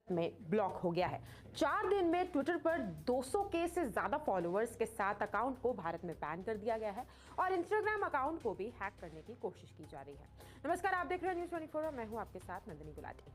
में ब्लॉक हो गया है। 4 दिन में ट्विटर पर 200 के से ज्यादा फॉलोअर्स के साथ अकाउंट को भारत में बैन कर दिया गया है और इंस्टाग्राम अकाउंट को भी हैक करने की कोशिश की जा रही है। नमस्कार, आप देख रहे हैं न्यूज़ 24 और मैं हूं आपके साथ नंदिनी गुलाटी।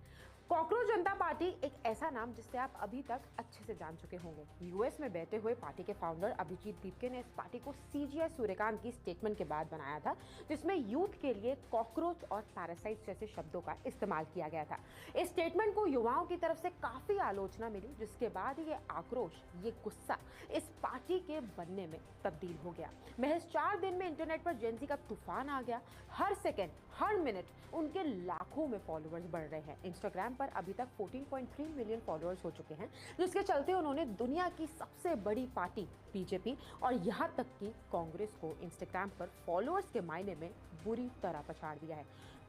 कॉकरोच जनता पार्टी एक ऐसा नाम जिससे आप अभी तक अच्छे से जान चुके होंगे। यूएस में बैठे हुए पार्टी के फाउंडर अभिजीत दीपके ने इस पार्टी को सीजीआई सूर्यकांत की स्टेटमेंट के बाद बनाया था, जिसमें यूथ के लिए कॉकरोच और पैरासाइट जैसे शब्दों का इस्तेमाल किया गया था। इस स्टेटमेंट को युवाओं की तरफ से काफी आलोचना मिली, जिसके बाद ये आक्रोश, ये गुस्सा इस पार्टी के बनने में तब्दील हो गया। महज 4 दिन में इंटरनेट पर जेनजी का तूफान आ गया। हर सेकेंड, हर मिनट उनके लाखों में फॉलोअर्स बढ़ रहे हैं। इंस्टाग्राम पर अभी तक 14.3 मिलियन फॉलोअर्स हो चुके हैं, जिसके चलते उन्होंने दुनिया की सबसे बड़ी पार्टी बीजेपी और यहां तक कि कांग्रेस को इंस्टाग्राम पर फॉलोअर्स के मायने में बुरी तरह पछाड़ दिया है।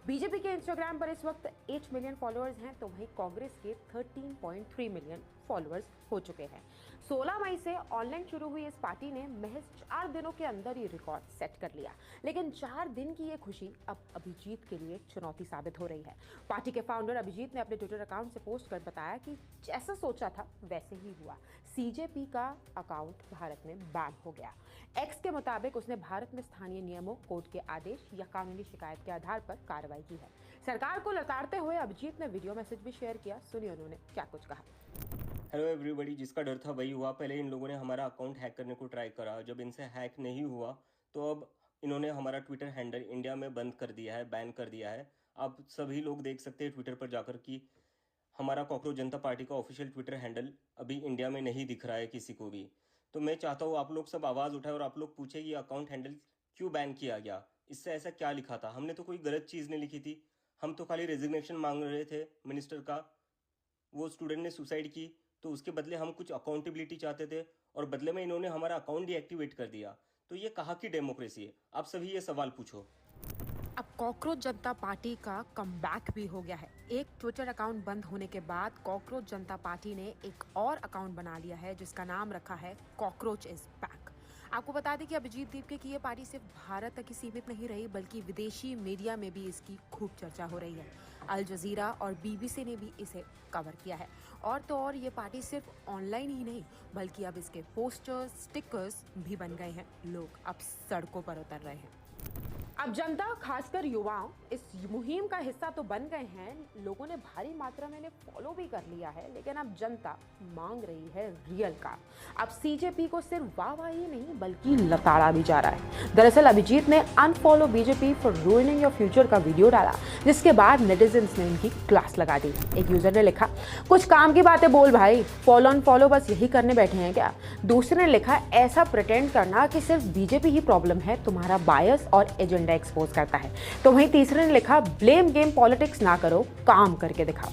बीजेपी के इंस्टाग्राम पर इस वक्त 8 मिलियन फॉलोअर्स हैं, तो वहीं कांग्रेस के 13.3 मिलियन फॉलोअर्स हो चुके हैं। 16 मई से ऑनलाइन शुरू हुई इस पार्टी ने महज 4 दिनों के अंदर ही रिकॉर्ड सेट कर लिया, लेकिन 4 दिन की ये खुशी अब अभिजीत के लिए चुनौती साबित हो रही है। पार्टी के फाउंडर अभिजीत ने अपने ट्विटर अकाउंट से पोस्ट कर बताया कि जैसा सोचा था वैसे ही हुआ। सीजेपी का अकाउंट भारत में बैन हो गया। एक्स के मुताबिक उसने भारत में स्थानीय नियमों, कोर्ट के आदेश या कानूनी शिकायत के आधार पर कार्रवाई की है। सरकार को लताड़ते हुए अभिजीत ने वीडियो मैसेज भी शेयर किया। सुनिए उन्होंने क्या कुछ कहा। हेलो एवरीबॉडी, जिसका डर था वही हुआ। पहले इन लोगों ने हमारा अकाउंट हैक करने को ट्राई करा। जब इनसे हैक नहीं हुआ तो अब इन्होंने हमारा ट्विटर हैंडल इंडिया में बंद कर दिया है, बैन कर दिया है। अब सभी लोग देख सकते हैं ट्विटर पर जाकर कि हमारा कॉकरोच जनता पार्टी का ऑफिशियल ट्विटर हैंडल अभी इंडिया में नहीं दिख रहा है किसी को भी। तो मैं चाहता हूँ आप लोग सब आवाज़ उठाए और आप लोग पूछे ये अकाउंट हैंडल क्यों बैन किया गया, इससे ऐसा क्या लिखा था। हमने तो कोई गलत चीज़ नहीं लिखी थी, हम तो खाली रेजिग्नेशन मांग रहे थे मिनिस्टर का। वो स्टूडेंट ने सुसाइड की तो उसके बदले हम कुछ अकाउंटेबिलिटी चाहते थे और बदले में इन्होंने हमारा अकाउंट डीएक्टिवेट कर दिया। तो ये कहाँ की डेमोक्रेसी है? आप सभी ये सवाल पूछो। अब कॉकरोच जनता पार्टी का कमबैक भी हो गया है। एक ट्विटर अकाउंट बंद होने के बाद कॉकरोच जनता पार्टी ने एक और अकाउंट बना लिया है, जिसका नाम रखा है कॉकरोच इज बैक। आपको बता दें कि अभिजीत दीपके की ये पार्टी सिर्फ भारत तक ही सीमित नहीं रही, बल्कि विदेशी मीडिया में भी इसकी खूब चर्चा हो रही है। अल जजीरा और बीबीसी ने भी इसे कवर किया है। और तो और ये पार्टी सिर्फ ऑनलाइन ही नहीं, बल्कि अब इसके पोस्टर्स, स्टिकर्स भी बन गए हैं। लोग अब सड़कों पर उतर रहे हैं। अब जनता, खासकर युवाओं, इस मुहिम का हिस्सा तो बन गए हैं। लोगों ने भारी मात्रा में इन्हें फॉलो भी कर लिया है, लेकिन अब जनता मांग रही है रियल काम। अब सीजेपी को सिर्फ वाह ही नहीं, बल्कि लताड़ा भी जा रहा है। दरअसल अभिजीत ने unfollow BJP for ruining your future का वीडियो डाला, जिसके बाद नेटिजन्स ने उनकी क्लास लगा दी। एक यूजर ने लिखा, कुछ काम की बातें बोल भाई, फॉलो अनफॉलो बस यही करने बैठे हैं क्या। दूसरे ने लिखा, ऐसा प्रिटेंड करना कि सिर्फ बीजेपी ही प्रॉब्लम है तुम्हारा बायस और एजेंडा एक्सपोज करता है। तो वहीं तीसरे ने लिखा, ब्लेम गेम पॉलिटिक्स ना करो, काम करके दिखाओ।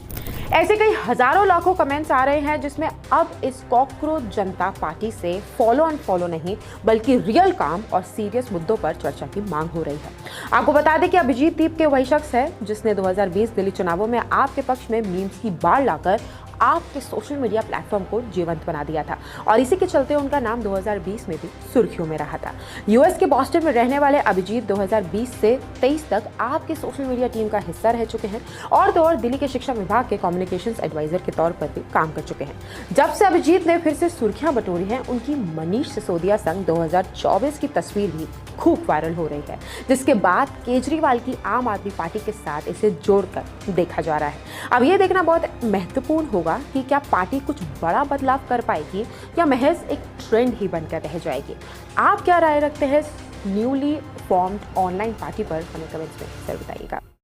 ऐसे कई हजारों लाखों कमेंट्स आ रहे हैं, जिसमें अब इस कॉकरोच जनता पार्टी से फॉलो अनफॉलो नहीं, बल्कि रियल काम और सीरियस मुद्दों पर चर्चा की मांग हो रही है। आपको बता दें कि अभिजीत दीपके वही शख्स है जिसने 2020 दिल्ली चुनावों में आपके पक्ष में मीम्स की बाढ़ लाकर आपके सोशल मीडिया प्लेटफॉर्म को जीवंत बना दिया था, और इसी के चलते उनका नाम 2020 में भी सुर्खियों में रहा था। यूएस के बॉस्टन में रहने वाले अभिजीत 2020 से 23 तक आपके सोशल मीडिया टीम का हिस्सा रह चुके हैं, और तो और दिल्ली के शिक्षा विभाग के कम्युनिकेशंस एडवाइजर के तौर पर भी काम कर चुके हैं। जब से अभिजीत ने फिर से सुर्खियां बटोरी हैं, उनकी मनीष सिसोदिया संग 2024 की तस्वीर भी खूब वायरल हो रही है, जिसके बाद केजरीवाल की आम आदमी पार्टी के साथ इसे जोड़कर देखा जा रहा है। अब ये देखना बहुत महत्वपूर्ण होगा कि क्या पार्टी कुछ बड़ा बदलाव कर पाएगी या महज एक ट्रेंड ही बनकर रह जाएगी। आप क्या राय रखते हैं न्यूली फॉर्म्ड ऑनलाइन पार्टी पर? हमें कमेंट्स में जरूर बताइएगा।